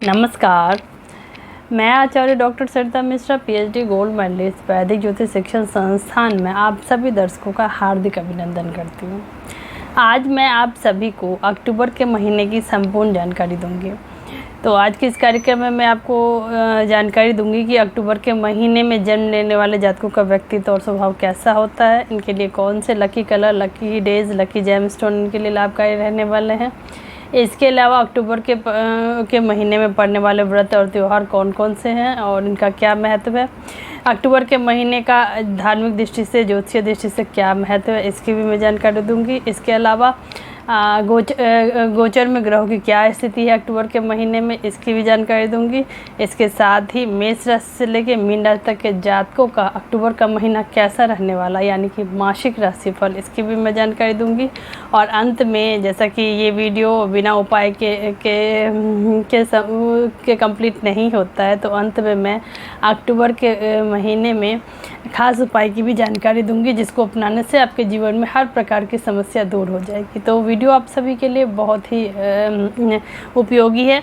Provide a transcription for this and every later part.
नमस्कार। मैं आचार्य डॉक्टर सरिता Mishra PhD gold medallist वैदिक ज्योतिष शिक्षण संस्थान में आप सभी दर्शकों का हार्दिक अभिनंदन करती हूँ। आज मैं आप सभी को अक्टूबर के महीने की संपूर्ण जानकारी दूंगी। तो आज के इस कार्यक्रम में मैं आपको जानकारी दूंगी कि अक्टूबर के महीने में जन्म लेने वाले जातकों का व्यक्तित्व और स्वभाव कैसा होता है, इनके लिए कौन से lucky colour, lucky days, lucky gemstone इनके लिए लाभकारी रहने वाले हैं। इसके अलावा अक्टूबर के महीने में पड़ने वाले व्रत और त्यौहार कौन कौन से हैं और इनका क्या महत्व है। अक्टूबर के महीने का धार्मिक दृष्टि से, ज्योतिषीय दृष्टि से क्या महत्व है, इसकी भी मैं जानकारी दूंगी। इसके अलावा गोचर में ग्रहों की क्या स्थिति है अक्टूबर के महीने में, इसकी भी जानकारी दूंगी। इसके साथ ही मेष राशि से लेकर मीन राशि तक के जातकों का अक्टूबर का महीना कैसा रहने वाला, यानी कि मासिक राशिफल, इसकी भी मैं जानकारी दूंगी। और अंत में, जैसा कि ये वीडियो बिना उपाय के कंप्लीट नहीं होता है, तो अंत में मैं अक्टूबर के महीने में खास उपाय की भी जानकारी दूंगी, जिसको अपनाने से आपके जीवन में हर प्रकार की समस्या दूर हो जाएगी। तो वीडियो आप सभी के लिए बहुत ही उपयोगी है,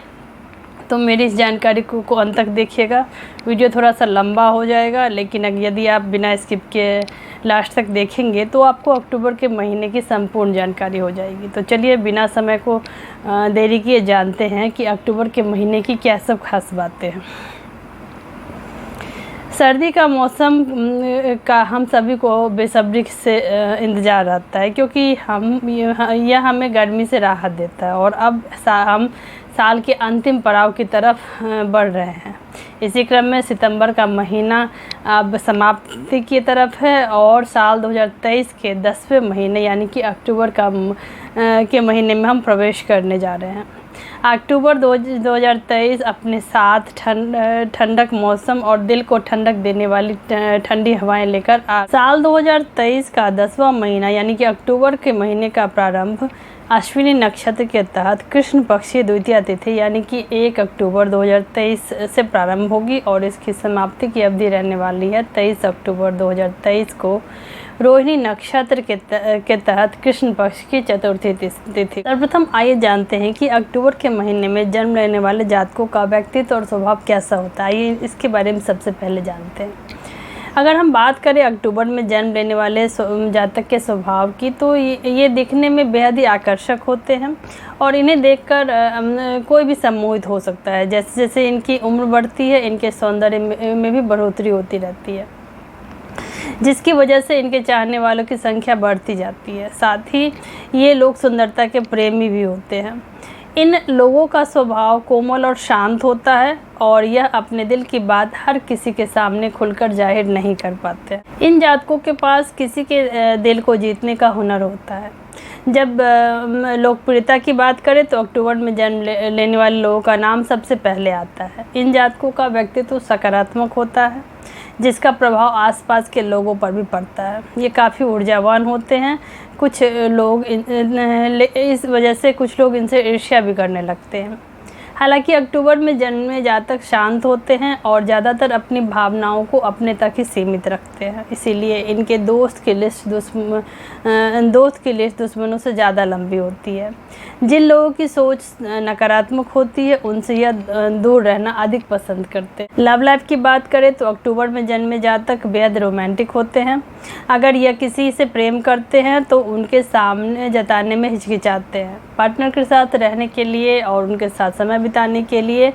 तो मेरी इस जानकारी को अंत तक देखिएगा। वीडियो थोड़ा सा लंबा हो जाएगा, लेकिन यदि आप बिना स्किप के लास्ट तक देखेंगे तो आपको अक्टूबर के महीने की संपूर्ण जानकारी हो जाएगी। तो चलिए बिना समय को देरी किए जानते हैं कि अक्टूबर के महीने की क्या सब खास बातें हैं। सर्दी का मौसम का हम सभी को बेसब्री से इंतज़ार रहता है, क्योंकि यह हमें गर्मी से राहत देता है और अब हम साल के अंतिम पड़ाव की तरफ बढ़ रहे हैं। इसी क्रम में सितंबर का महीना अब समाप्ति की तरफ है और साल 2023 के 10वें महीने यानी कि अक्टूबर के महीने में हम प्रवेश करने जा रहे हैं। अक्टूबर 2023 अपने साथ ठंडक मौसम और दिल को ठंडक देने वाली ठंडी हवाएं लेकर साल 2023 का 10वां महीना यानी कि अक्टूबर के महीने का प्रारंभ अश्विनी नक्षत्र के तहत कृष्ण पक्ष की द्वितीया तिथि यानी कि 1 अक्टूबर 2023 से प्रारंभ होगी और इसकी समाप्ति की अवधि रहने वाली है 23 अक्टूबर 2023 को रोहिणी नक्षत्र के तहत कृष्ण पक्ष की चतुर्थी तिथि। सर्वप्रथम आइए जानते हैं कि अक्टूबर के महीने में जन्म लेने वाले जातकों का व्यक्तित्व और स्वभाव कैसा होता है। आइए इसके बारे में सबसे पहले जानते हैं। अगर हम बात करें अक्टूबर में जन्म लेने वाले जातक के स्वभाव की, तो ये दिखने में बेहद ही आकर्षक होते हैं और इन्हें देखकर कोई भी सम्मोहित हो सकता है। जैसे जैसे इनकी उम्र बढ़ती है, इनके सौंदर्य में भी बढ़ोतरी होती रहती है, जिसकी वजह से इनके चाहने वालों की संख्या बढ़ती जाती है। साथ ही ये लोग सुंदरता के प्रेमी भी होते हैं। इन लोगों का स्वभाव कोमल और शांत होता है और यह अपने दिल की बात हर किसी के सामने खुलकर जाहिर नहीं कर पाते। इन जातकों के पास किसी के दिल को जीतने का हुनर होता है। जब लोकप्रियता की बात करें तो अक्टूबर में जन्म लेने वाले लोगों का नाम सबसे पहले आता है। इन जातकों का व्यक्तित्व सकारात्मक होता है, जिसका प्रभाव आसपास के लोगों पर भी पड़ता है। ये काफ़ी ऊर्जावान होते हैं। कुछ लोग इस वजह से कुछ लोग इनसे ईर्ष्या भी करने लगते हैं। हालांकि अक्टूबर में जन्मे जातक शांत होते हैं और ज़्यादातर अपनी भावनाओं को अपने तक ही सीमित रखते हैं, इसीलिए इनके दोस्त की लिस्ट दुश्मनों से ज़्यादा लंबी होती है। जिन लोगों की सोच नकारात्मक होती है उनसे यह दूर रहना अधिक पसंद करते हैं। लव लाइफ की बात करें तो अक्टूबर में जन्मे जातक बेहद रोमांटिक होते हैं। अगर यह किसी से प्रेम करते हैं तो उनके सामने जताने में हिचकिचाते हैं। पार्टनर के साथ रहने के लिए और उनके साथ समय बिताने के लिए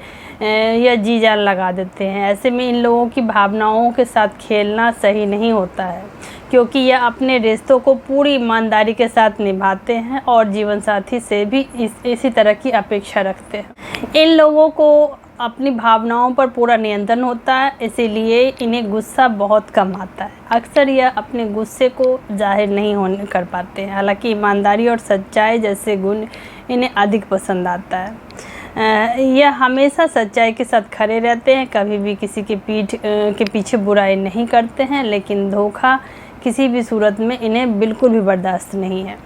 यह जी जान लगा देते हैं। ऐसे में इन लोगों की भावनाओं के साथ खेलना सही नहीं होता है, क्योंकि यह अपने रिश्तों को पूरी ईमानदारी के साथ निभाते हैं और जीवन साथी से भी इसी तरह की अपेक्षा रखते हैं। इन लोगों को अपनी भावनाओं पर पूरा नियंत्रण होता है, इसीलिए इन्हें गुस्सा बहुत कम आता है। अक्सर यह अपने गुस्से को जाहिर नहीं कर पाते हैं। हालांकि ईमानदारी और सच्चाई जैसे गुण इन्हें अधिक पसंद आता है। यह हमेशा सच्चाई के साथ खड़े रहते हैं, कभी भी किसी की पीठ के पीछे बुराई नहीं करते हैं, लेकिन धोखा किसी भी सूरत में इन्हें बिल्कुल भी बर्दाश्त नहीं है।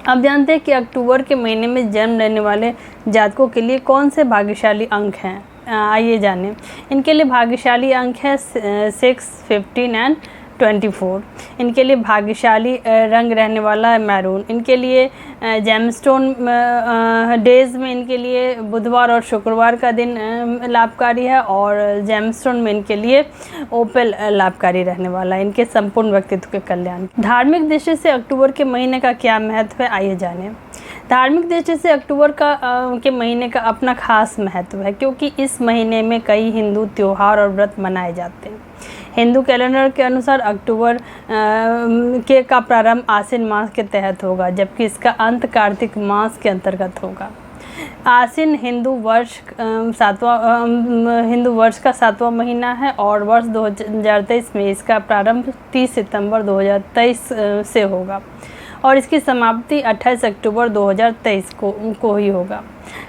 अब जानते हैं कि अक्टूबर के महीने में जन्म लेने वाले जातकों के लिए कौन से भाग्यशाली अंक हैं। आइए जानें। इनके लिए भाग्यशाली अंक है 6, 15 एंड 24। इनके लिए भाग्यशाली रंग रहने वाला है मैरून। इनके लिए जेमस्टोन डेज में इनके लिए बुधवार और शुक्रवार का दिन लाभकारी है, और जेमस्टोन में इनके लिए ओपेल लाभकारी रहने वाला है, इनके संपूर्ण व्यक्तित्व के कल्याण। धार्मिक दृष्टि से अक्टूबर के महीने का क्या महत्व है, आइए जानें। धार्मिक दृष्टि से अक्टूबर के महीने का अपना खास महत्व है, क्योंकि इस महीने में कई हिंदू त्योहार और व्रत मनाए जाते हैं। हिंदू कैलेंडर के अनुसार अक्टूबर का प्रारंभ आश्विन मास के तहत होगा, जबकि इसका अंत कार्तिक मास के अंतर्गत होगा। आश्विन हिंदू वर्ष का 7वां महीना है, और वर्ष 2023 में इसका प्रारंभ 30 सितंबर 2023 से होगा, और इसकी समाप्ति 28 अक्टूबर 2023 को ही होगा।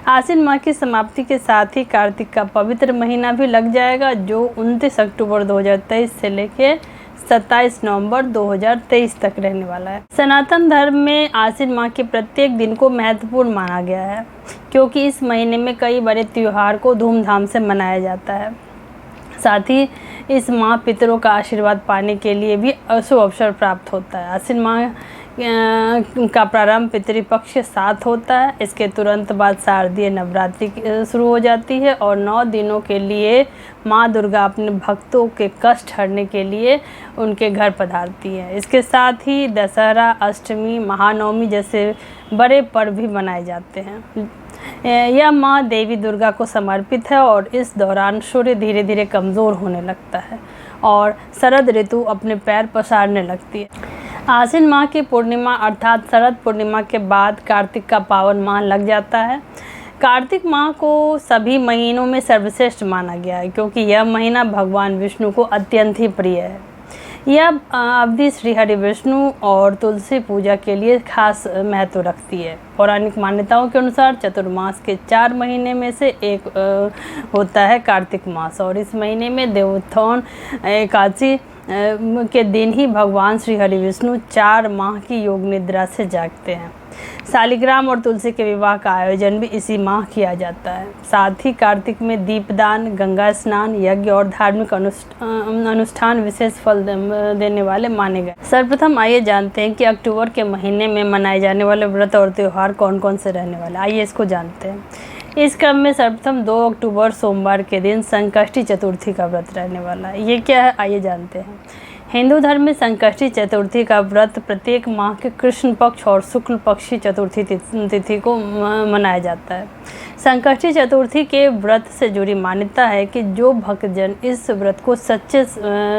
आश्विन माह की समाप्ति के साथ ही कार्तिक का पवित्र महीना भी लग जाएगा, जो 29 अक्टूबर 2023 से लेकर 27 नवंबर 2023 तक रहने वाला है। सनातन धर्म में आश्विन माह के प्रत्येक दिन को महत्वपूर्ण माना गया है, क्योंकि इस महीने में कई बड़े त्योहार को धूमधाम से मनाया जाता है। साथ ही इस माह पितरों का आशीर्वाद पाने के लिए भी शुभ अवसर प्राप्त होता है। आश्विन माह का प्रारंभ पितृपक्ष के साथ होता है। इसके तुरंत बाद शारदीय नवरात्रि शुरू हो जाती है, और 9 दिनों के लिए माँ दुर्गा अपने भक्तों के कष्ट हरने के लिए उनके घर पधारती है। इसके साथ ही दशहरा, अष्टमी, महानवमी जैसे बड़े पर्व भी मनाए जाते हैं। यह माँ देवी दुर्गा को समर्पित है, और इस दौरान सूर्य धीरे धीरे कमज़ोर होने लगता है और शरद ऋतु अपने पैर पसारने लगती है। आश्विन माह की पूर्णिमा अर्थात शरद पूर्णिमा के बाद कार्तिक का पावन माह लग जाता है। कार्तिक माह को सभी महीनों में सर्वश्रेष्ठ माना गया है, क्योंकि यह महीना भगवान विष्णु को अत्यंत ही प्रिय है। यह अवधि श्री हरि विष्णु और तुलसी पूजा के लिए खास महत्व रखती है। पौराणिक मान्यताओं के अनुसार चतुर्मास के 4 महीने में से एक होता है कार्तिक मास, और इस महीने में देवोत्थान एकादशी के दिन ही भगवान श्री हरि विष्णु 4 माह की योग निद्रा से जागते हैं। शालिग्राम और तुलसी के विवाह का आयोजन भी इसी माह किया जाता है। साथ ही कार्तिक में दीपदान, गंगा स्नान, यज्ञ और धार्मिक अनुष्ठान विशेष फल देने वाले माने गए। सर्वप्रथम आइए जानते हैं कि अक्टूबर के महीने में मनाए जाने वाले व्रत और त्यौहार कौन कौन से रहने वाले। आइए इसको जानते हैं। इस क्रम में सर्वप्रथम 2 अक्टूबर सोमवार के दिन संकष्टी चतुर्थी का व्रत रहने वाला है। ये क्या है, आइए जानते हैं। हिंदू धर्म में संकष्टी चतुर्थी का व्रत प्रत्येक माह के कृष्ण पक्ष और शुक्ल पक्षी चतुर्थी तिथि को मनाया जाता है। संकष्टी चतुर्थी के व्रत से जुड़ी मान्यता है कि जो भक्तजन इस व्रत को सच्चे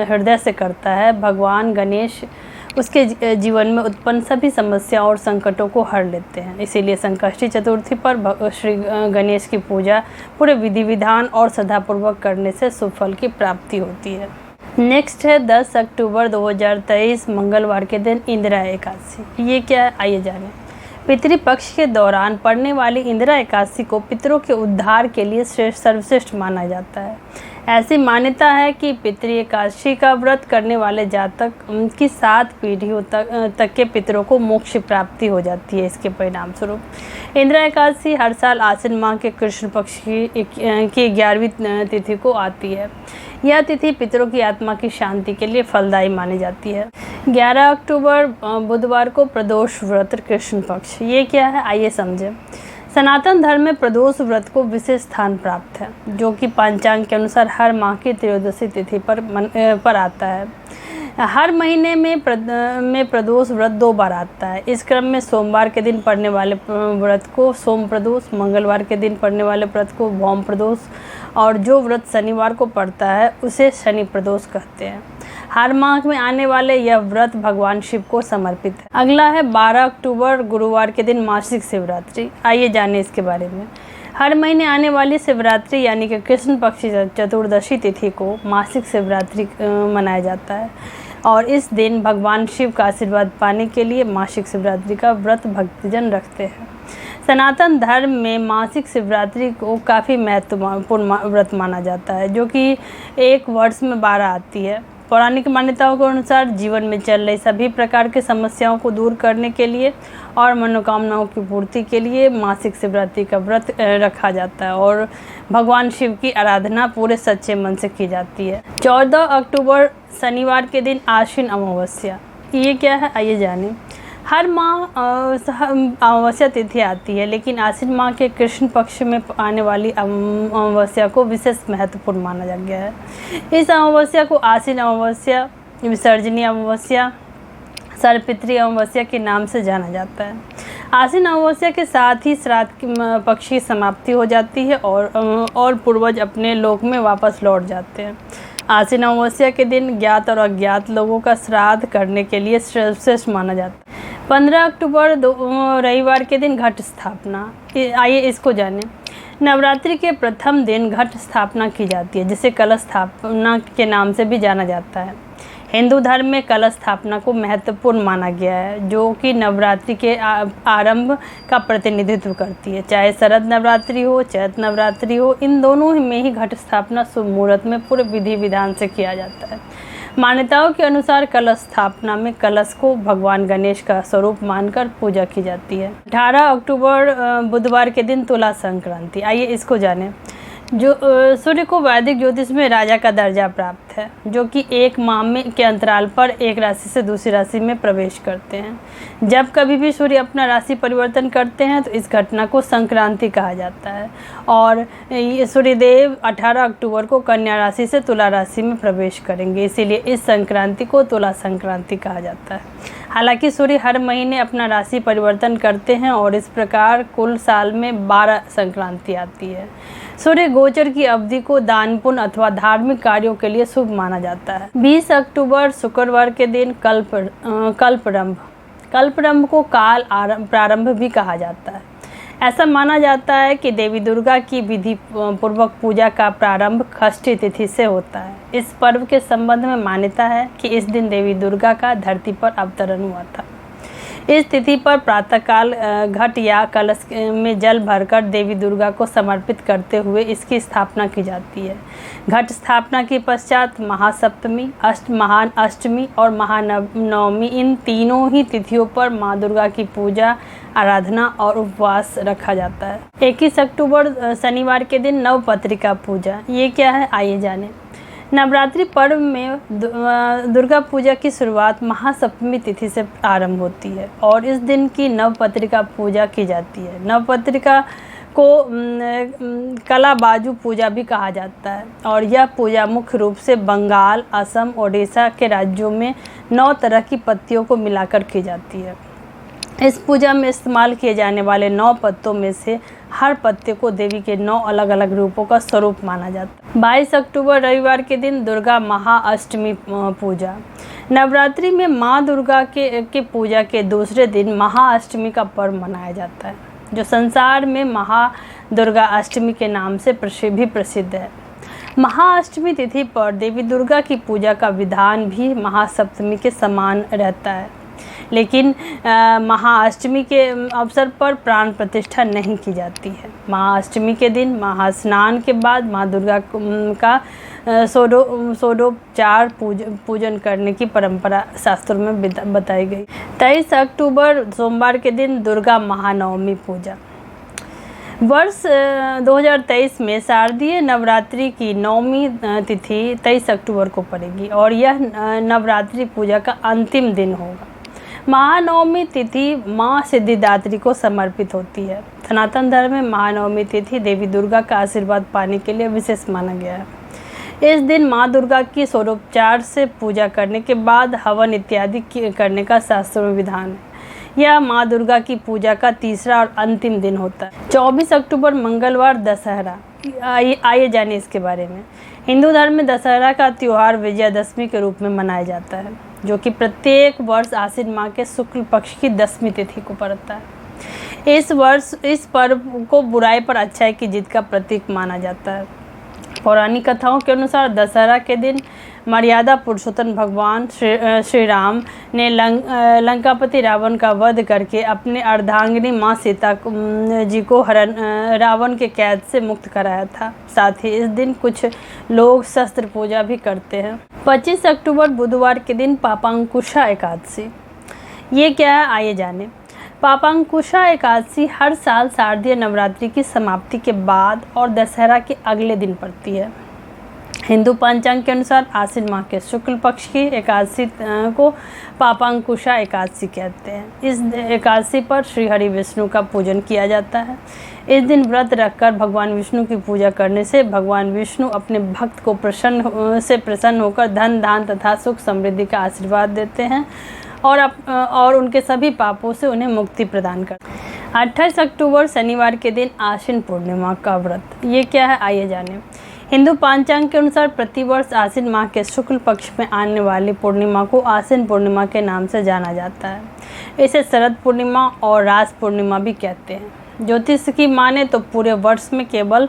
हृदय से करता है, भगवान गणेश उसके जीवन में उत्पन्न सभी समस्याओं और संकटों को हर लेते हैं। इसीलिए संकष्टी चतुर्थी पर श्री गणेश की पूजा पूरे विधि विधान और श्रद्धापूर्वक करने से शुभ फल की प्राप्ति होती है। नेक्स्ट है 10 अक्टूबर 2023 मंगलवार के दिन इंदिरा एकादशी। ये क्या है, आइए जानें। पितृपक्ष के दौरान पड़ने वाली इंदिरा एकादशी को पितरों के उद्धार के लिए सर्वश्रेष्ठ माना जाता है। ऐसी मान्यता है कि पितृ एकादशी का व्रत करने वाले जातक की 7 पीढ़ियों तक के पितरों को मोक्ष प्राप्ति हो जाती है। इसके परिणाम स्वरूप इंदिरा एकादशी हर साल आश्विन माह के कृष्ण पक्ष की 11वीं तिथि को आती है। यह तिथि पितरों की आत्मा की शांति के लिए फलदायी मानी जाती है। 11 अक्टूबर बुधवार को प्रदोष व्रत कृष्ण पक्ष। ये क्या है, आइए समझें। सनातन धर्म में प्रदोष व्रत को विशेष स्थान प्राप्त है, जो कि पंचांग के अनुसार हर माह की त्रयोदशी तिथि पर आता है। हर महीने में प्रदोष व्रत 2 बार आता है। इस क्रम में सोमवार के दिन पड़ने वाले व्रत को सोम प्रदोष, मंगलवार के दिन पड़ने वाले व्रत को भौम प्रदोष, और जो व्रत शनिवार को पड़ता है उसे शनि प्रदोष कहते हैं। हर माह में आने वाले यह व्रत भगवान शिव को समर्पित है। अगला है 12 अक्टूबर गुरुवार के दिन मासिक शिवरात्रि। आइए जानें इसके बारे में। हर महीने आने वाली शिवरात्रि यानी कि कृष्ण पक्ष चतुर्दशी तिथि को मासिक शिवरात्रि मनाया जाता है, और इस दिन भगवान शिव का आशीर्वाद पाने के लिए मासिक शिवरात्रि का व्रत भक्तजन रखते हैं। सनातन धर्म में मासिक शिवरात्रि को काफ़ी महत्वपूर्ण व्रत माना जाता है, जो कि एक वर्ष में 12 आती है। पौराणिक मान्यताओं के अनुसार जीवन में चल रही सभी प्रकार की समस्याओं को दूर करने के लिए और मनोकामनाओं की पूर्ति के लिए मासिक शिवरात्रि का व्रत रखा जाता है और भगवान शिव की आराधना पूरे सच्चे मन से की जाती है। 14 अक्टूबर शनिवार के दिन आश्विन अमावस्या, ये क्या है आइए जानें। हर माह अमावस्या तिथि आती है, लेकिन आश्विन माह के कृष्ण पक्ष में आने वाली अमावस्या को विशेष महत्वपूर्ण माना जा गया है। इस अमावस्या को आश्विन अमावस्या, विसर्जनी अमावस्या, सर्वपितृ अमावस्या के नाम से जाना जाता है। आश्विन अमावस्या के साथ ही श्राद्ध पक्ष की समाप्ति हो जाती है और पूर्वज अपने लोक में वापस लौट जाते हैं। आश्विन अमावस्या के दिन ज्ञात और अज्ञात लोगों का श्राद्ध करने के लिए श्रेष्ठ माना जाता है। 15 अक्टूबर रविवार के दिन घट स्थापना, आइए इसको जानें। नवरात्रि के प्रथम दिन घट स्थापना की जाती है, जिसे कलश स्थापना के नाम से भी जाना जाता है। हिंदू धर्म में कलश स्थापना को महत्वपूर्ण माना गया है, जो कि नवरात्रि के आरंभ का प्रतिनिधित्व करती है। चाहे शरद नवरात्रि हो, चैत्र नवरात्रि हो, इन दोनों में ही घट स्थापना शुभ मुहूर्त में पूरे विधि विधान से किया जाता है। मान्यताओं के अनुसार कलश स्थापना में कलश को भगवान गणेश का स्वरूप मानकर पूजा की जाती है। 18 अक्टूबर बुधवार के दिन तुला संक्रांति, आइए इसको जानें। जो सूर्य को वैदिक ज्योतिष में राजा का दर्जा प्राप्त है, जो कि एक माह में के अंतराल पर एक राशि से दूसरी राशि में प्रवेश करते हैं। जब कभी भी सूर्य अपना राशि परिवर्तन करते हैं तो इस घटना को संक्रांति कहा जाता है और ये सूर्यदेव 18 अक्टूबर को कन्या राशि से तुला राशि में प्रवेश करेंगे, इसीलिए इस संक्रांति को तुला संक्रांति कहा जाता है। हालांकि सूर्य हर महीने अपना राशि परिवर्तन करते हैं और इस प्रकार कुल साल में 12 संक्रांति आती है। सूर्य गोचर की अवधि को दान पुण्य अथवा धार्मिक कार्यों के लिए शुभ माना जाता है। 20 अक्टूबर शुक्रवार के दिन कल्परंभ को काल प्रारंभ भी कहा जाता है। ऐसा माना जाता है कि देवी दुर्गा की विधि पूर्वक पूजा का प्रारंभ षष्ठी तिथि से होता है। इस पर्व के संबंध में मान्यता है कि इस दिन देवी दुर्गा का धरती पर अवतरण हुआ था। इस तिथि पर प्रातःकाल घट या कलश में जल भरकर देवी दुर्गा को समर्पित करते हुए इसकी स्थापना की जाती है। घट स्थापना के पश्चात महासप्तमी, महान अष्टमी और महानवमी, इन तीनों ही तिथियों पर माँ दुर्गा की पूजा, आराधना और उपवास रखा जाता है। 21 अक्टूबर शनिवार के दिन नवपत्रिका पूजा, ये क्या है आइए जानें। नवरात्रि पर्व में दुर्गा पूजा की शुरुआत महासप्तमी तिथि से आरंभ होती है और इस दिन की नवपत्रिका पूजा की जाती है। नवपत्रिका को कला बाजू पूजा भी कहा जाता है और यह पूजा मुख्य रूप से बंगाल, असम, ओडिशा के राज्यों में 9 तरह की पत्तियों को मिलाकर की जाती है। इस पूजा में इस्तेमाल किए जाने वाले 9 पत्तों में से हर पत्ते को देवी के 9 अलग अलग रूपों का स्वरूप माना जाता है। 22 अक्टूबर रविवार के दिन दुर्गा महाअष्टमी पूजा। नवरात्रि में माँ दुर्गा के पूजा के दूसरे दिन महाअष्टमी का पर्व मनाया जाता है, जो संसार में महादुर्गा अष्टमी के नाम से भी प्रसिद्ध है। महाअष्टमी तिथि पर देवी दुर्गा की पूजा का विधान भी महासप्तमी के समान रहता है, लेकिन महाअष्टमी के अवसर पर प्राण प्रतिष्ठा नहीं की जाती है। महाअष्टमी के दिन महास्नान के बाद माँ दुर्गा का षोडोपचार पूजन करने की परंपरा शास्त्रों में बताई गई। 23 अक्टूबर सोमवार के दिन दुर्गा महानवमी पूजा। वर्ष 2023 में शारदीय नवरात्रि की नवमी तिथि 23 अक्टूबर को पड़ेगी और यह नवरात्रि पूजा का अंतिम दिन होगा। महानवमी तिथि माँ सिद्धिदात्री को समर्पित होती है। सनातन धर्म में महानवमी तिथि देवी दुर्गा का आशीर्वाद पाने के लिए विशेष माना गया है। इस दिन माँ दुर्गा की षोडोपचार से पूजा करने के बाद हवन इत्यादि करने का शास्त्रों में विधान है। यह माँ दुर्गा की पूजा का तीसरा और अंतिम दिन होता है। 24 अक्टूबर मंगलवार दशहरा, आइए जानिए इसके बारे में। हिंदू धर्म में दशहरा का त्यौहार विजयादशमी के रूप में मनाया जाता है, जो कि प्रत्येक वर्ष आश्विन माह के शुक्ल पक्ष की 10वीं तिथि को पड़ता है। इस वर्ष इस पर्व को बुराई पर अच्छाई की जीत का प्रतीक माना जाता है। पौराणिक कथाओं के अनुसार दशहरा के दिन मर्यादा पुरुषोत्तम भगवान श्री राम ने लंकापति रावण का वध करके अपने अर्धांगिनी माँ सीता जी को रावण के कैद से मुक्त कराया था। साथ ही इस दिन कुछ लोग शस्त्र पूजा भी करते हैं। 25 अक्टूबर बुधवार के दिन पापांकुशा एकादशी। ये क्या है, आइए जानें। पापांकुशा एकादशी हर साल शारदीय नवरात्रि की समाप्ति के बाद और दशहरा के अगले दिन पड़ती है। हिंदू पंचांग के अनुसार आश्विन माह के शुक्ल पक्ष की एकादशी को पापांकुशा एकादशी कहते हैं। इस एकादशी पर श्री हरि विष्णु का पूजन किया जाता है। इस दिन व्रत रखकर भगवान विष्णु की पूजा करने से भगवान विष्णु अपने भक्त को प्रसन्न होकर धन धान तथा सुख समृद्धि का आशीर्वाद देते हैं और उनके सभी पापों से उन्हें मुक्ति प्रदान करते हैं। 28 अक्टूबर शनिवार के दिन आश्विन पूर्णिमा का व्रत। ये क्या है, आइए जानें। हिंदू पंचांग के अनुसार प्रतिवर्ष आश्विन माह के शुक्ल पक्ष में आने वाली पूर्णिमा को आश्विन पूर्णिमा के नाम से जाना जाता है। इसे शरद पूर्णिमा और रास पूर्णिमा भी कहते हैं। ज्योतिष की माने तो पूरे वर्ष में केवल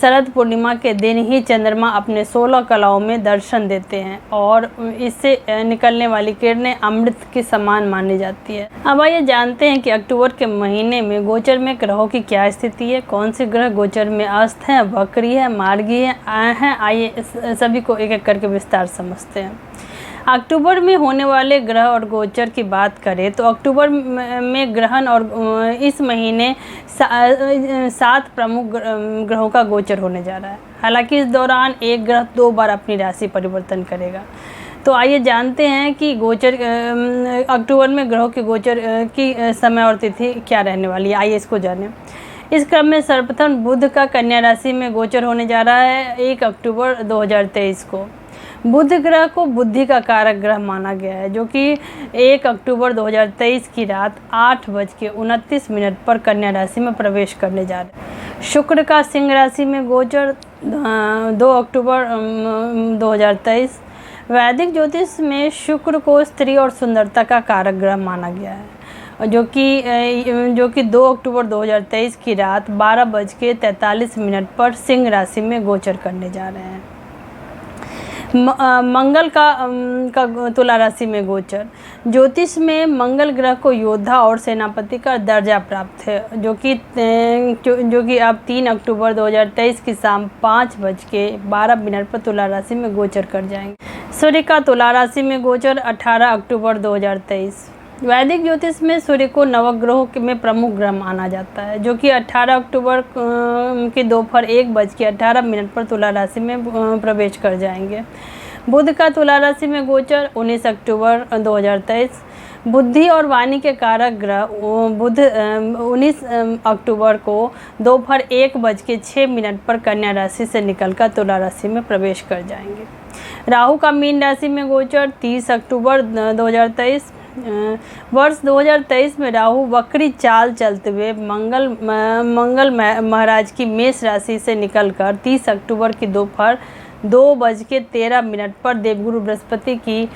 शरद पूर्णिमा के दिन ही चंद्रमा अपने 16 कलाओं में दर्शन देते हैं और इससे निकलने वाली किरणें अमृत के समान मानी जाती है। अब आइए जानते हैं कि अक्टूबर के महीने में गोचर में ग्रहों की क्या स्थिति है, कौन से ग्रह गोचर में अस्त हैं, वक्री है, मार्गी है। आइए सभी को एक एक करके विस्तार समझते हैं। अक्टूबर में होने वाले ग्रह और गोचर की बात करें तो अक्टूबर में ग्रहण और इस महीने 7 प्रमुख ग्रहों का गोचर होने जा रहा है। हालांकि इस दौरान एक ग्रह 2 बार अपनी राशि परिवर्तन करेगा। तो आइए जानते हैं कि गोचर अक्टूबर में ग्रहों के गोचर की समय और तिथि क्या रहने वाली है। आइए इसको जानें। इस क्रम में सर्वप्रथम बुध का कन्या राशि में गोचर होने जा रहा है 1 अक्टूबर 2023 को। बुध ग्रह को बुद्धि का कारक ग्रह माना गया है, जो कि 1 अक्टूबर 2023 की रात 8:29 पर कन्या राशि में प्रवेश करने जा रहे हैं। शुक्र का सिंह राशि में गोचर 2 अक्टूबर 2023। वैदिक ज्योतिष में शुक्र को स्त्री और सुंदरता का कारक ग्रह माना गया है, जो कि 2 अक्टूबर 2023 की रात 12:43 पर सिंह राशि में गोचर करने जा रहे हैं। मंगल का तुला राशि में गोचर। ज्योतिष में मंगल ग्रह को योद्धा और सेनापति का दर्जा प्राप्त है, जो कि अब 3 अक्टूबर 2023 की शाम 5:12 पर तुला राशि में गोचर कर जाएंगे। सूर्य का तुला राशि में गोचर 18 अक्टूबर 2023। वैदिक ज्योतिष में सूर्य को नवग्रहों में प्रमुख ग्रह माना जाता है, जो कि 18 अक्टूबर की दोपहर 1:18 पर तुला राशि में प्रवेश कर जाएंगे। बुध का तुला राशि में गोचर 19 अक्टूबर 2023। बुद्धि और वाणी के कारक ग्रह बुध 19 अक्टूबर को दोपहर 1:06 पर कन्या राशि से निकलकर तुला राशि में प्रवेश कर जाएंगे। राहु का मीन राशि में गोचर 30 अक्टूबर 2023। वर्ष 2023 में राहु वक्री चाल चलते हुए मंगल महाराज की मेष राशि से निकलकर 30 अक्टूबर की दोपहर 2:13 पर देवगुरु बृहस्पति की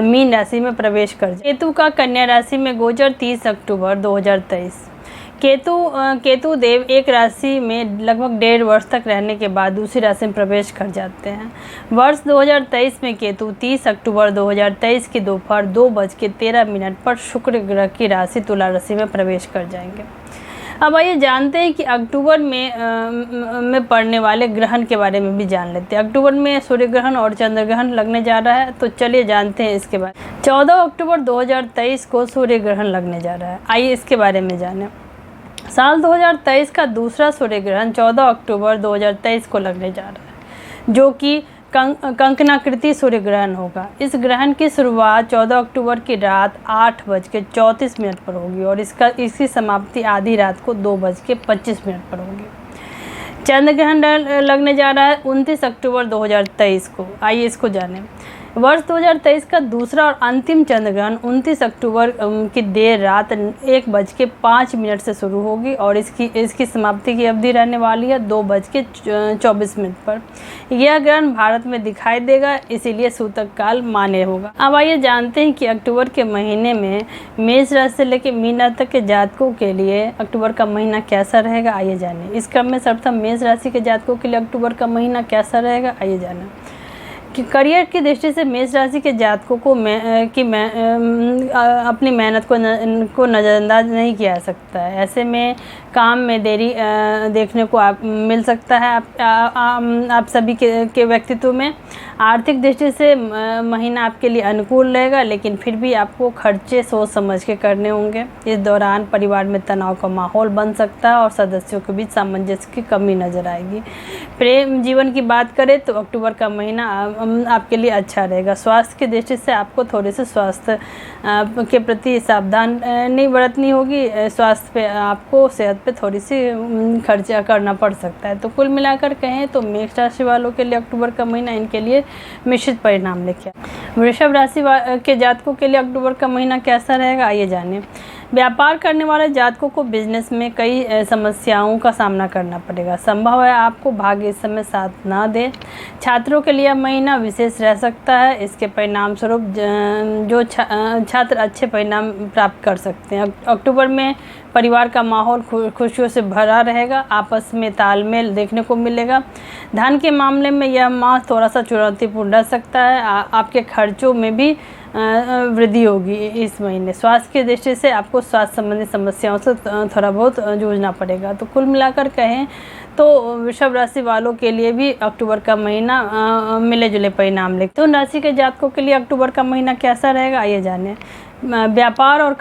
मीन राशि में प्रवेश कर जाए। केतु का कन्या राशि में गोचर 30 अक्टूबर 2023। केतु देव एक राशि में लगभग 1.5 वर्ष तक रहने के बाद दूसरी राशि में प्रवेश कर जाते हैं। वर्ष 2023 में केतु 30 अक्टूबर 2023 की दोपहर 2:13 पर शुक्र ग्रह की राशि तुला राशि में प्रवेश कर जाएंगे। अब आइए जानते हैं कि अक्टूबर में पड़ने वाले ग्रहण के बारे में भी जान लेते हैं। अक्टूबर में सूर्य ग्रहण और चंद्र ग्रहण लगने जा रहा है, तो चलिए जानते हैं इसके बारे में। 14 अक्टूबर 2023 को सूर्य ग्रहण लगने जा रहा है। आइए इसके बारे में जानें। साल 2023 का दूसरा सूर्य ग्रहण 14 अक्टूबर 2023 को लगने जा रहा है, जो कि कंकणाकृति सूर्य ग्रहण होगा। इस ग्रहण की शुरुआत 14 अक्टूबर की रात 8:34 पर होगी और इसकी समाप्ति आधी रात को 2:25 पर होगी। चंद्र ग्रहण लगने जा रहा है 29 अक्टूबर 2023 को। आइए इसको जानें। वर्ष 2023 का दूसरा और अंतिम चंद्र ग्रहण 29 अक्टूबर की देर रात 1:05 से शुरू होगी और इसकी समाप्ति की अवधि रहने वाली है 2:24 पर। यह ग्रहण भारत में दिखाई देगा, इसीलिए सूतक काल मान्य होगा। अब आइए जानते हैं कि अक्टूबर के महीने में मेष राशि से लेकर मीन राशि तक के जातकों के लिए अक्टूबर का महीना कैसा रहेगा। आइए जानें। इस क्रम में सर्वप्रथम मेष राशि के जातकों के लिए अक्टूबर का महीना कैसा रहेगा, आइए जानें। करियर की दृष्टि से मेष राशि के जातकों को अपनी मेहनत को नज़रअंदाज नहीं किया जा सकता है। ऐसे में काम में देरी देखने को मिल सकता है आप सभी के व्यक्तित्व में। आर्थिक दृष्टि से महीना आपके लिए अनुकूल रहेगा, लेकिन फिर भी आपको खर्चे सोच समझ के करने होंगे। इस दौरान परिवार में तनाव का माहौल बन सकता है और सदस्यों के बीच सामंजस्य की कमी नजर आएगी। प्रेम जीवन की बात करें तो अक्टूबर का महीना आपके लिए अच्छा रहेगा। स्वास्थ्य की दृष्टि से आपको थोड़े से स्वास्थ्य के प्रति सावधान नहीं बरतनी होगी। स्वास्थ्य पे आपको सेहत पे थोड़ी सी खर्चा करना पड़ सकता है। तो कुल मिलाकर कहें तो मेष राशि वालों के लिए अक्टूबर का महीना इनके लिए मिश्रित परिणाम लेके आए। वृषभ राशि के जातकों के लिए अक्टूबर का महीना कैसा रहेगा, आइए जानिए। व्यापार करने वाले जातकों को बिजनेस में कई समस्याओं का सामना करना पड़ेगा। संभव है आपको भाग्य इस समय साथ ना दे। छात्रों के लिए महीना विशेष रह सकता है। इसके परिणाम स्वरूप जो छात्र अच्छे परिणाम प्राप्त कर सकते हैं। अक्टूबर में परिवार का माहौल खुशियों से भरा रहेगा। आपस में तालमेल देखने को मिलेगा। धन के मामले में यह माह थोड़ा सा चुनौतीपूर्ण रह सकता है। आपके खर्चों में भी वृद्धि होगी इस महीने। स्वास्थ्य की दृष्टि से आपको स्वास्थ्य संबंधी समस्याओं से थोड़ा बहुत जूझना पड़ेगा। तो कुल मिलाकर कहें तो वृषभ राशि वालों के लिए भी अक्टूबर का महीना मिले जुले परिणाम लेगा। तो राशि के जातकों के लिए अक्टूबर का महीना कैसा रहेगा, आइए जानें। व्यापार और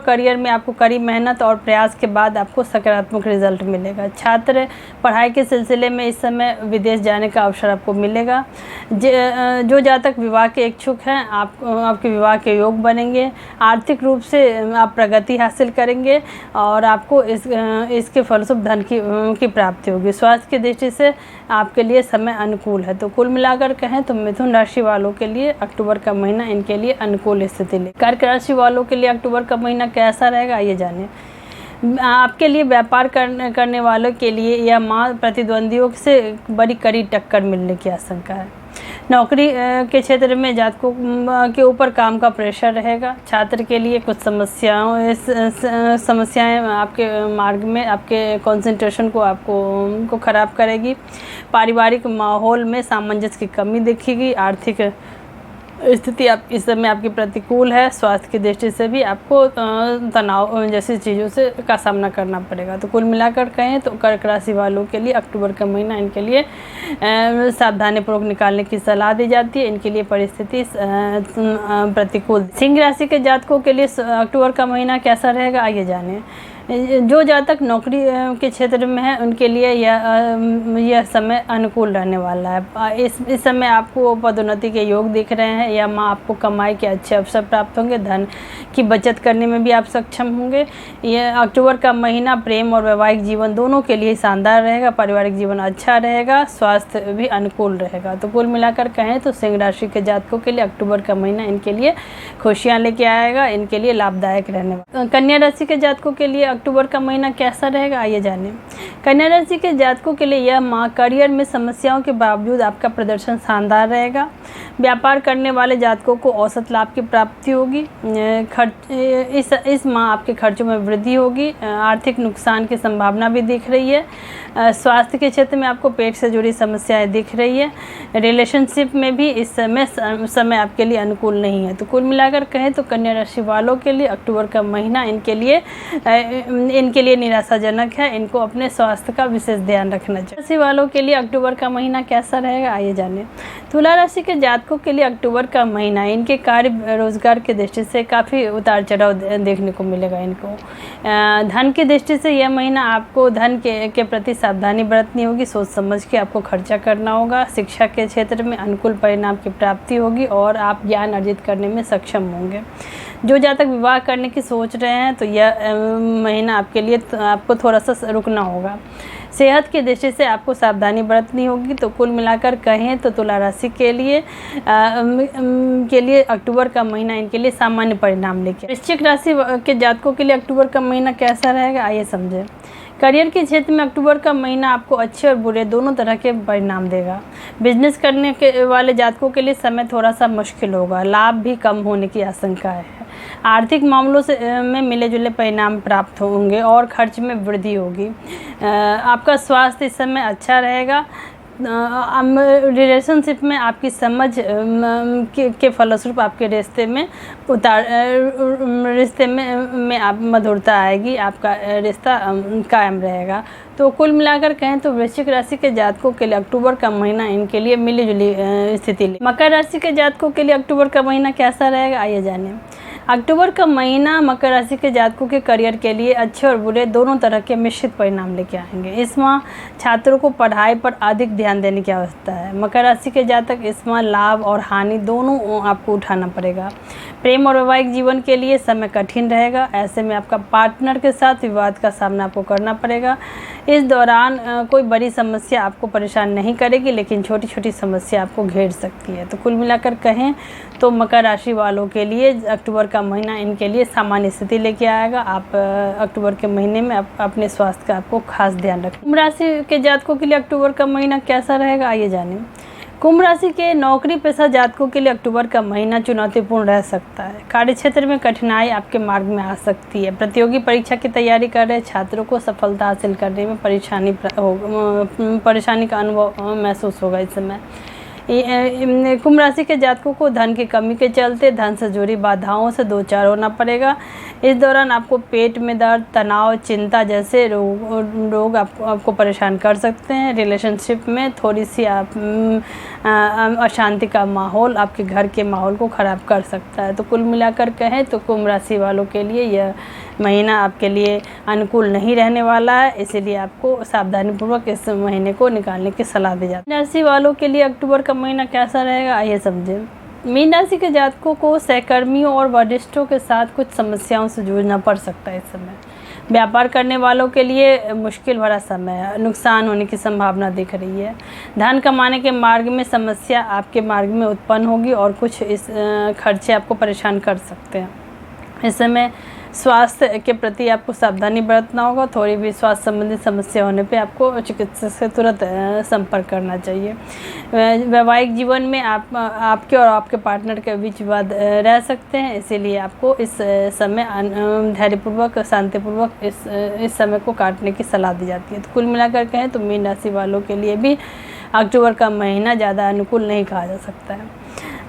करियर में आपको कड़ी मेहनत और प्रयास के बाद आपको सकारात्मक रिजल्ट मिलेगा। छात्र पढ़ाई के सिलसिले में इस समय विदेश जाने का अवसर आपको मिलेगा। जो जातक विवाह के इच्छुक हैं आपके विवाह के योग बनेंगे। आर्थिक रूप से आप प्रगति हासिल करेंगे और आपको इसके फलस्वरूप धन की प्राप्ति होगी। स्वास्थ्य की दृष्टि से आपके लिए समय अनुकूल है। तो कुल मिलाकर कहें तो मिथुन राशि वालों के लिए अक्टूबर का महीना इनके लिए अनुकूल स्थिति ले। कर्क राशि वालों के लिए अक्टूबर का महीना कैसा रहेगा, आइए जानिए। आपके लिए व्यापार करने वालों के लिए यह माह प्रतिद्वंदियों से बड़ी कड़ी टक्कर मिलने की आशंका है। नौकरी के क्षेत्र में जातकों के ऊपर काम का प्रेशर रहेगा। छात्र के लिए कुछ समस्याएं आपके मार्ग में आपके कंसंट्रेशन को खराब करेगी। पारिवारिक माहौल में सामंजस्य की कमी दिखेगी। आर्थिक स्थिति इस समय आपकी प्रतिकूल है। स्वास्थ्य की दृष्टि से भी आपको तनाव जैसी चीज़ों का सामना करना पड़ेगा। तो कुल मिलाकर कहें तो कर्क राशि वालों के लिए अक्टूबर का महीना इनके लिए सावधानीपूर्वक निकालने की सलाह दी जाती है। इनके लिए परिस्थिति प्रतिकूल। सिंह राशि के जातकों के लिए अक्टूबर का महीना कैसा रहेगा, आइए जानें। जो जातक नौकरी के क्षेत्र में है उनके लिए यह समय अनुकूल रहने वाला है। इस समय आपको पदोन्नति के योग दिख रहे हैं। यह माह आपको कमाई के अच्छे अवसर प्राप्त होंगे। धन की बचत करने में भी आप सक्षम होंगे। यह अक्टूबर का महीना प्रेम और वैवाहिक जीवन दोनों के लिए शानदार रहेगा। पारिवारिक जीवन अच्छा रहेगा। स्वास्थ्य भी अनुकूल रहेगा। तो कुल मिलाकर कहें तो सिंह राशि के जातकों के लिए अक्टूबर का महीना इनके लिए खुशियाँ लेके आएगा। इनके लिए लाभदायक रहने वाला। कन्या राशि के जातकों के लिए अक्टूबर का महीना कैसा रहेगा, आइए जानें। कन्या राशि के जातकों के लिए यह माह करियर में समस्याओं के बावजूद आपका प्रदर्शन शानदार रहेगा। व्यापार करने वाले जातकों को औसत लाभ की प्राप्ति होगी। इस माह आपके खर्चों में वृद्धि होगी। आर्थिक नुकसान की संभावना भी दिख रही है। स्वास्थ्य के क्षेत्र में आपको पेट से जुड़ी समस्याएं दिख रही है। रिलेशनशिप में भी इस समय आपके लिए अनुकूल नहीं है। तो कुल मिलाकर कहें तो कन्या राशि वालों के लिए अक्टूबर का महीना इनके लिए निराशाजनक है। इनको अपने स्वास्थ्य का विशेष ध्यान रखना चाहिए। राशि वालों के लिए अक्टूबर का महीना कैसा रहेगा, आइए जानें। तुला राशि के जातकों के लिए अक्टूबर का महीना इनके कार्य रोजगार की दृष्टि से काफ़ी उतार चढ़ाव देखने को मिलेगा। इनको धन की दृष्टि से यह महीना आपको धन के प्रति सावधानी बरतनी होगी। सोच समझ के आपको खर्चा करना होगा। शिक्षा के क्षेत्र में अनुकूल परिणाम की प्राप्ति होगी और आप ज्ञान अर्जित करने में सक्षम होंगे। जो जातक विवाह करने की सोच रहे हैं तो यह महीना आपके लिए आपको थोड़ा सा रुकना होगा। सेहत की दृष्टि से आपको सावधानी बरतनी होगी। तो कुल मिलाकर कहें तो तुला राशि के लिए अक्टूबर का महीना इनके लिए सामान्य परिणाम लेके। वृश्चिक राशि के जातकों के लिए अक्टूबर का महीना कैसा रहेगा, आइए समझें। करियर के क्षेत्र में अक्टूबर का महीना आपको अच्छे और बुरे दोनों तरह के परिणाम देगा। बिजनेस करने के वाले जातकों के लिए समय थोड़ा सा मुश्किल होगा। लाभ भी कम होने की आशंका है। आर्थिक मामलों में मिले जुले परिणाम प्राप्त होंगे और खर्च में वृद्धि होगी। आपका स्वास्थ्य इस समय अच्छा रहेगा। रिलेशनशिप में आपकी समझ के फलस्वरूप आपके रिश्ते में आप मधुरता आएगी, आपका रिश्ता कायम रहेगा। तो कुल मिलाकर कहें तो वृश्चिक राशि के जातकों के लिए अक्टूबर का महीना इनके लिए मिली जुली स्थिति। मकर राशि के जातकों के लिए अक्टूबर का महीना कैसा रहेगा, आइए जानें। अक्टूबर का महीना मकर राशि के जातकों के करियर के लिए अच्छे और बुरे दोनों तरह के मिश्रित परिणाम लेके आएंगे। इस माह छात्रों को पढ़ाई पर अधिक ध्यान देने की आवश्यकता है। मकर राशि के जातक इस माह लाभ और हानि दोनों आपको उठाना पड़ेगा। प्रेम और वैवाहिक जीवन के लिए समय कठिन रहेगा। ऐसे में आपका पार्टनर के साथ विवाद का सामना आपको करना पड़ेगा। इस दौरान कोई बड़ी समस्या आपको परेशान नहीं करेगी, लेकिन छोटी छोटी समस्या आपको घेर सकती है। तो कुल मिलाकर कहें तो मकर राशि वालों के लिए अक्टूबर का महीना इनके लिए सामान्य स्थिति लेके आएगा। आप अक्टूबर के महीने में अपने स्वास्थ्य का आपको खास ध्यान रखें। कुंभ राशि के जातकों के लिए अक्टूबर का महीना कैसा रहेगा, आइए जानें। कुंभ राशि के नौकरी पेशा जातकों के लिए अक्टूबर का महीना चुनौतीपूर्ण रह सकता है। कार्य क्षेत्र में कठिनाई आपके मार्ग में आ सकती है। प्रतियोगी परीक्षा की तैयारी कर रहे छात्रों को सफलता हासिल करने में परेशानी का अनुभव महसूस होगा। इस समय कुंभ राशि के जातकों को धन की कमी के चलते धन से जुड़ी बाधाओं से दो चार होना पड़ेगा। इस दौरान आपको पेट में दर्द, तनाव, चिंता जैसे रोग आपको परेशान कर सकते हैं। रिलेशनशिप में थोड़ी सी अशांति का माहौल आपके घर के माहौल को ख़राब कर सकता है। तो कुल मिलाकर कहें तो कुंभ राशि वालों के लिए यह महीना आपके लिए अनुकूल नहीं रहने वाला है, इसीलिए आपको सावधानीपूर्वक इस महीने को निकालने की सलाह दी जाती है। राशि वालों के लिए अक्टूबर का महीना कैसा रहेगा, आइए समझें। मीन राशि के जातकों को सहकर्मियों और वरिष्ठों के साथ कुछ समस्याओं से जूझना पड़ सकता है। इस समय व्यापार करने वालों के लिए मुश्किल भरा समय है। नुकसान होने की संभावना दिख रही है। धन कमाने के मार्ग में समस्या आपके मार्ग में उत्पन्न होगी और कुछ इस खर्चे आपको परेशान कर सकते हैं। इस समय स्वास्थ्य के प्रति आपको सावधानी बरतना होगा। थोड़ी भी स्वास्थ्य संबंधी समस्या होने पे आपको चिकित्सक से तुरंत संपर्क करना चाहिए। वैवाहिक जीवन में आपके और आपके पार्टनर के बीच विवाद रह सकते हैं, इसीलिए आपको इस समय धैर्यपूर्वक, शांतिपूर्वक इस समय को काटने की सलाह दी जाती है। तो कुल मिलाकर कहें तो मीन राशि वालों के लिए भी अक्टूबर का महीना ज़्यादा अनुकूल नहीं कहा जा सकता है।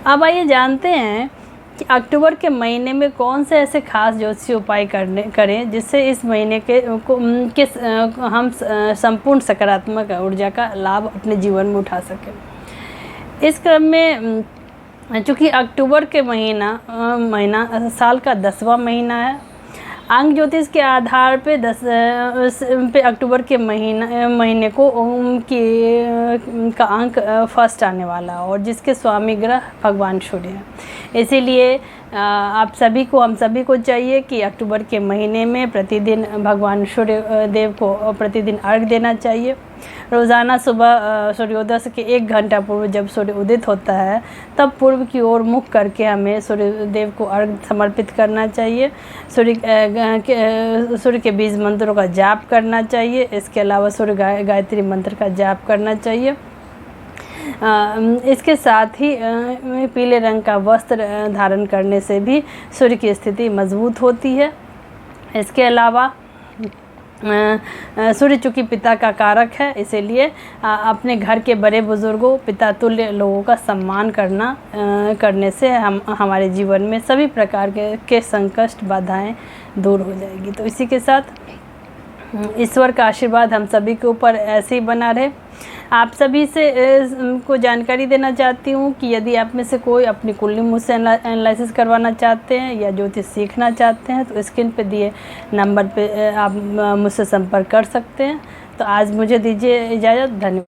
अब आइए जानते हैं कि अक्टूबर के महीने में कौन से ऐसे खास ज्योतिषीय उपाय करें जिससे इस महीने हम संपूर्ण सकारात्मक ऊर्जा का लाभ अपने जीवन में उठा सकें। इस क्रम में चूँकि अक्टूबर के महीना साल का 10वां महीना है, अंक ज्योतिष के आधार पे अक्टूबर के महीने को का अंक फर्स्ट आने वाला और जिसके स्वामी ग्रह भगवान सूर्य हैं। इसीलिए हम सभी को चाहिए कि अक्टूबर के महीने में प्रतिदिन भगवान सूर्य देव को प्रतिदिन अर्घ देना चाहिए। रोज़ाना सुबह सूर्योदय से 1 घंटा पूर्व जब सूर्य उदित होता है तब पूर्व की ओर मुख करके हमें सूर्य देव को अर्घ समर्पित करना चाहिए। सूर्य के बीज मंत्रों का जाप करना चाहिए। इसके अलावा सूर्य गायत्री मंत्र का जाप करना चाहिए। इसके साथ ही पीले रंग का वस्त्र धारण करने से भी सूर्य की स्थिति मजबूत होती है। इसके अलावा सूर्य चूँकि पिता का कारक है, इसीलिए अपने घर के बड़े बुजुर्गों, पिता तुल्य लोगों का सम्मान करने से हमारे जीवन में सभी प्रकार के संकट, बाधाएं दूर हो जाएगी। तो इसी के साथ ईश्वर का आशीर्वाद हम सभी के ऊपर ऐसे ही बना रहे। आप सभी से को जानकारी देना चाहती हूँ कि यदि आप में से कोई अपनी कुंडली मुझसे एनालिसिस करवाना चाहते हैं या ज्योतिष सीखना चाहते हैं तो स्क्रीन पे दिए नंबर पे आप मुझसे संपर्क कर सकते हैं। तो आज मुझे दीजिए इजाज़त। धन्यवाद।